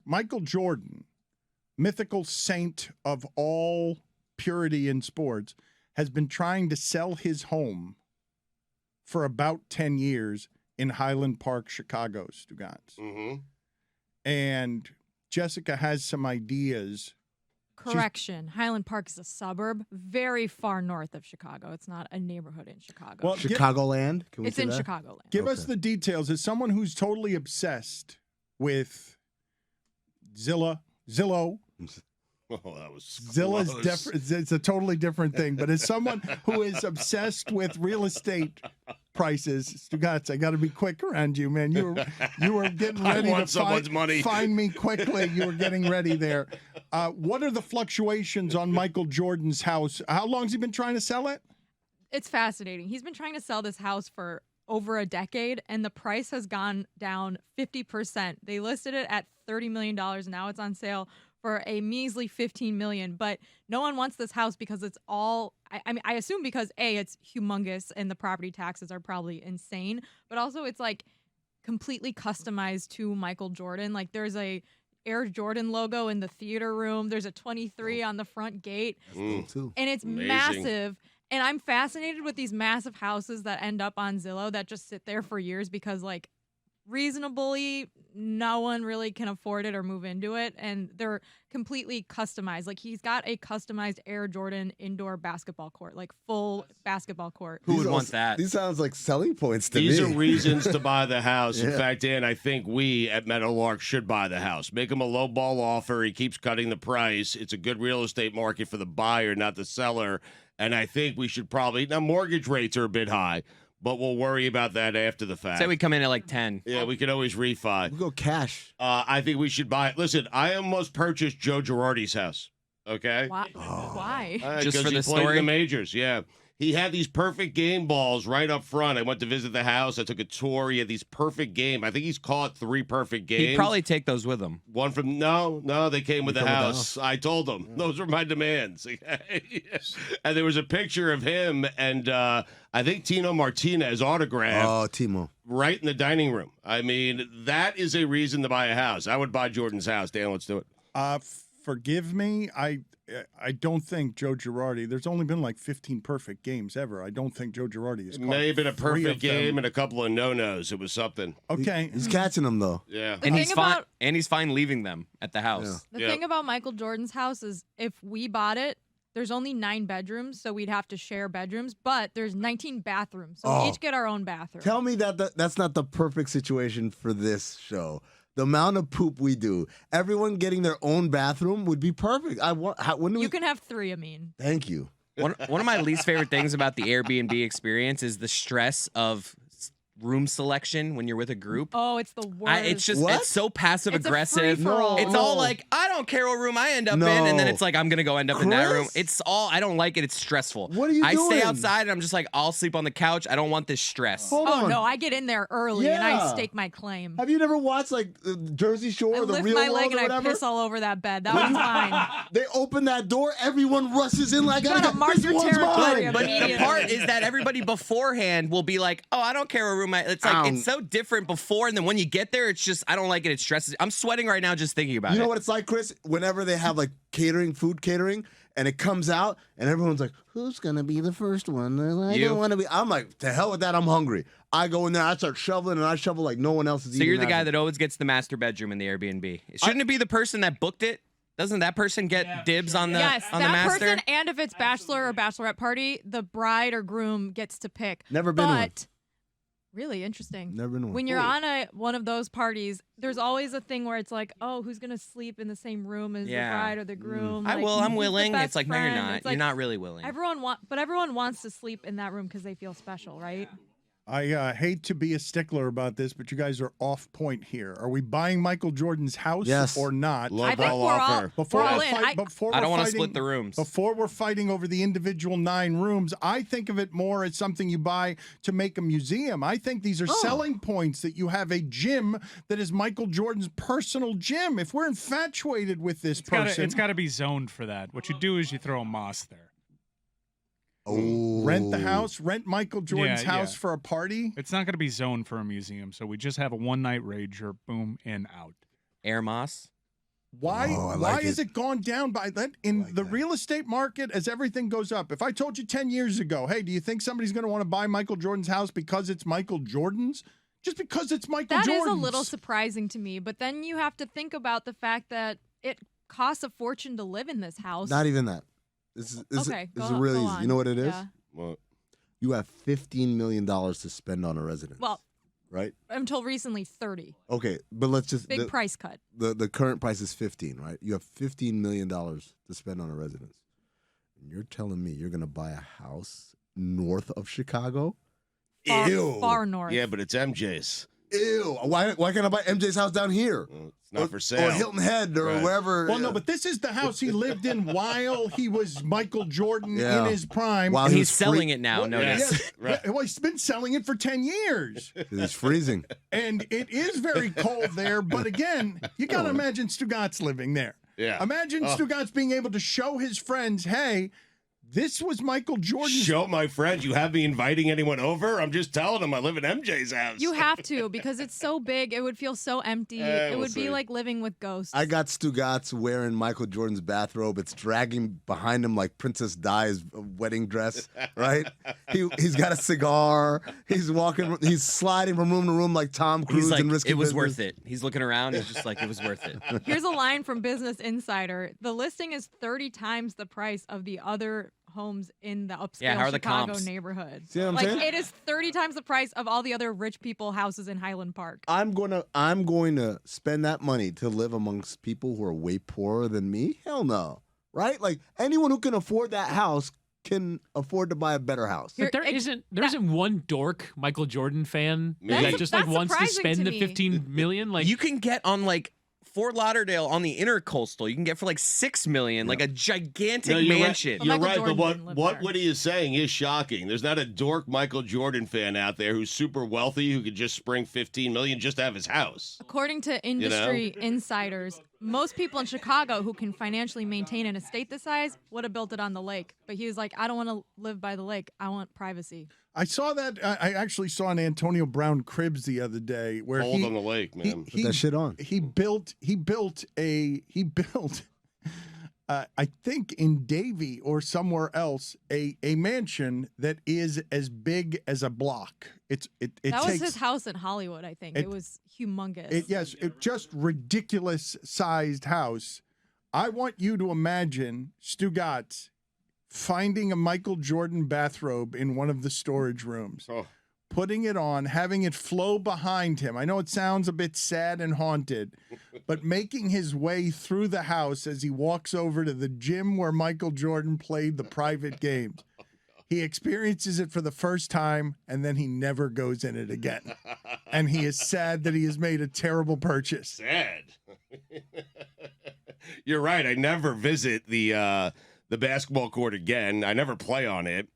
Michael Jordan, mythical saint of all purity in sports, has been trying to sell his home for about 10 years in Highland Park, Chicago, Stugotz. Mm-hmm. And Jessica has some ideas. Correction. Highland Park is a suburb very far north of Chicago. It's not a neighborhood in Chicago. Well, Chicagoland? Can we it's say in that? Chicagoland. Give us the details. As someone who's totally obsessed with Zillow. Oh, that was Zilla's close. different. It's a totally different thing. But as someone who is obsessed with real estate prices, Stugotz, I got to be quick around you, man. You were getting ready want someone's money. Find me quickly. You were getting ready there. What are the fluctuations on Michael Jordan's house? How long has he been trying to sell it? It's fascinating. He's been trying to sell this house for over a decade, and the price has gone down 50%. They listed it at $30 million. Now it's on sale for a measly $15 million. But no one wants this house because it's all, I assume because A, it's humongous and the property taxes are probably insane, but also it's like completely customized to Michael Jordan. Like there's a Air Jordan logo in the theater room. There's a 23 on the front gate. And it's Amazing. massive. And I'm fascinated with these massive houses that end up on Zillow that just sit there for years because, like, reasonably, no one really can afford it or move into it. And they're completely customized. Like, he's got a customized Air Jordan indoor basketball court, like full basketball court. Who would want that? These sounds like selling points to me. These are reasons to buy the house. In Yeah. fact, Dan, I think we at Meadowlark should buy the house. Make him a low ball offer. He keeps cutting the price. It's a good real estate market for the buyer, not the seller. And I think we should probably, now mortgage rates are a bit high, but we'll worry about that after the fact. Say we come in at like 10. Yeah, we can always refi. We go cash. I think we should buy it. Listen, I almost purchased Joe Girardi's house. Okay? Why? Why? Just 'cause for he the played in story? the majors, yeah. He had these perfect game balls right up front. I went to visit the house. I took a tour. He had these perfect game. I think he's caught 3 perfect games. He'd probably take those with him. One from no, they came with the come with the house. I told them those were my demands. And there was a picture of him and I think Tino Martinez autographed Oh, Timo. right in the dining room. I mean, that is a reason to buy a house. I would buy Jordan's house. Dan, let's do it. Forgive me. I don't think Joe Girardi. There's only been like 15 perfect games ever. I don't think Joe Girardi has. It may have been a 3 perfect of them. game and a couple of no-nos. It was something. Okay, He's catching them, though. Yeah. The And he's thing fine. about- And he's fine leaving them at the house. The Yep. thing about Michael Jordan's house is if we bought it, there's only 9 bedrooms, so we'd have to share bedrooms, but there's 19 bathrooms, so we Oh. each get our own bathroom. Tell me that's not the perfect situation for this show. The amount of poop we do, everyone getting their own bathroom would be perfect. When do we? You can have 3, Amin. Thank you. One of my least favorite things about the Airbnb experience is the stress of room selection when you're with a group. Oh, it's the worst. It's just What? it's so passive It's a aggressive. free-for-all. It's all like I don't care what room I end up in, and then it's like I'm gonna go end up in that room. Chris? It's all I don't like it. It's stressful. What are you I doing? stay outside and I'm just like I'll sleep on the couch. I don't want this stress. Hold Oh on. no, I get in there early and I Yeah. stake my claim. Have you never watched like Jersey Shore I or the lift Real my World leg or and I whatever? piss all over that bed. That was mine. They open that door, everyone rushes in like, gotta mark this your one's territory. mine. But the Immediately. part is that everybody beforehand will be like, "Oh, I don't care what room I." It's like it's so different before, and then when you get there, it's just I don't like it. It stresses. I'm sweating right now just thinking about it. You know what it's like, Chris? Whenever they have like food catering, and it comes out, and everyone's like, "Who's gonna be the first one?" I You. don't want to be. I'm like, to hell with that. I'm hungry. I go in there, I start shoveling, and I shovel like no one else is So eating. you're the guy that. that always gets the master bedroom in the Airbnb. Shouldn't it be the person that booked it? Doesn't that person get dibs on the Yes, on the that master? person, and if it's bachelor or bachelorette party, the bride or groom gets to pick. Never been to one. But really interesting. Never been to one. When you're on one of those parties, there's always a thing where it's like, oh, who's gonna sleep in the same room as Yeah. the bride or the groom? I Like, will. who's I'm the willing. best It's like no, you're friend? not. It's like, You're not really willing. Everyone wants to sleep in that room because they feel special, right? I hate to be a stickler about this, but you guys are off point here. Are we buying Michael Jordan's house Yes. or not? Low I think ball we're all offer. Before we're all we're in. fight- before I we're don't want to fighting- split the rooms. Before we're fighting over the individual 9 rooms, I think of it more as something you buy to make a museum. I think these are selling points that you have a gym that is Michael Jordan's personal gym. If we're infatuated with this person, It's got to be zoned for that. What you do is you throw a mosque there. Oh. rent the house, rent Michael Jordan's Yeah, house yeah. for a party. It's not going to be zoned for a museum, so we just have a one-night rager, boom, in, out. Air Moss. Why Oh, I why like has it. it gone down by that in like the that. real estate market as everything goes up? If I told you 10 years ago, hey, do you think somebody's going to want to buy Michael Jordan's house because it's Michael Jordan's? Just because it's Michael That Jordan's. is a little surprising to me, but then you have to think about the fact that it costs a fortune to live in this house. Not even that. This is Okay, this is go- really go easy. on. You know what it is? Yeah. Well, You have $15 million to spend on a residence. Well, right? until recently 30. Okay, but let's just Big price cut. the current price is 15, right? You have $15 million to spend on a residence. And you're telling me you're gonna buy a house north of Chicago? Far north. yeah, but it's MJ's. Ew. Why can't I buy MJ's house down here? Well, it's not for sale. Or Hilton Head or Right. wherever. Well, no, but this is the house he lived in while he was Michael Jordan Yeah. in his prime. While And he he's was selling it now. Well, Notice. yes. Right. Well, he's been selling it for 10 years. It's freezing. And it is very cold there. But again, you got to imagine Stugotz living there. Yeah. Imagine Stugotz being able to show his friends, hey, this was Michael Jordan's. Show my friends. You have me inviting anyone over? I'm just telling them I live at MJ's house. You have to because it's so big. It would feel so empty. It we'll would be see. like living with ghosts. I got Stugotz wearing Michael Jordan's bathrobe. It's dragging behind him like Princess Di's wedding dress, right? He's got a cigar. He's walking. He's sliding from room to room like Tom Cruise He's like, in Risky it was Business. worth it. He's looking around. He's just like, it was worth it. Here's a line from Business Insider. The listing is 30 times the price of the other homes in the upscale Yeah, how are the Chicago comps? neighborhood. See what I'm like saying? it is 30 times the price of all the other rich people houses in Highland Park. I'm going to spend that money to live amongst people who are way poorer than me. Hell no, right? Like anyone who can afford that house can afford to buy a better house. Here- But there it- isn't that- one dork Michael Jordan fan That's- that just like that's wants to surprising spend to the me. 15 million. Like You can get on like Fort Lauderdale on the intercoastal. You can get for like $6 million, like a gigantic No, you're mansion. But You're Michael right, Jordan but didn't live what there. Woody is saying is shocking. There's not a dork Michael Jordan fan out there who's super wealthy who could just spring 15 million just to have his house. According to industry insiders, most people in Chicago who can financially maintain an estate this size would have built it on the lake. But he was like, I don't want to live by the lake. I want privacy. I saw that. I actually saw an Antonio Brown cribs the other day where Cold on the lake, man. Put that shit on. He built I think in Davie or somewhere else a mansion that is as big as a block. It That was takes his house in Hollywood, I think. It was humongous. it just ridiculous sized house. I want you to imagine Stugotz finding a Michael Jordan bathrobe in one of the storage rooms. Oh. Putting it on, having it flow behind him. I know it sounds a bit sad and haunted, but making his way through the house as he walks over to the gym where Michael Jordan played the private games. He experiences it for the first time, and then he never goes in it again. And he is sad that he has made a terrible purchase. Sad. You're right. I never visit the basketball court again. I never play on it.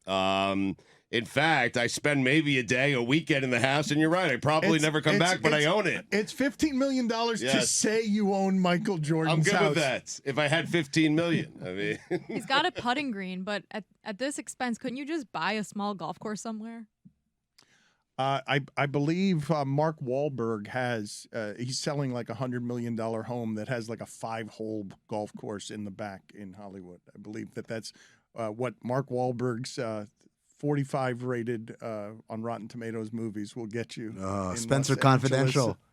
In fact, I spend maybe a day, a weekend in the house, and you're right. I probably never come back, but I own it. It's $15 million to Yes. say you own Michael Jordan's I'm good house. with that. If I had 15 million, I mean, He's got a putting green, but at this expense, couldn't you just buy a small golf course somewhere? I believe Mark Wahlberg has he's selling like $100 million home that has like a 5-hole golf course in the back in Hollywood. I believe that's what Mark Wahlberg's 45 rated on Rotten Tomatoes movies will get you. in Spencer Los Confidential. Angeles.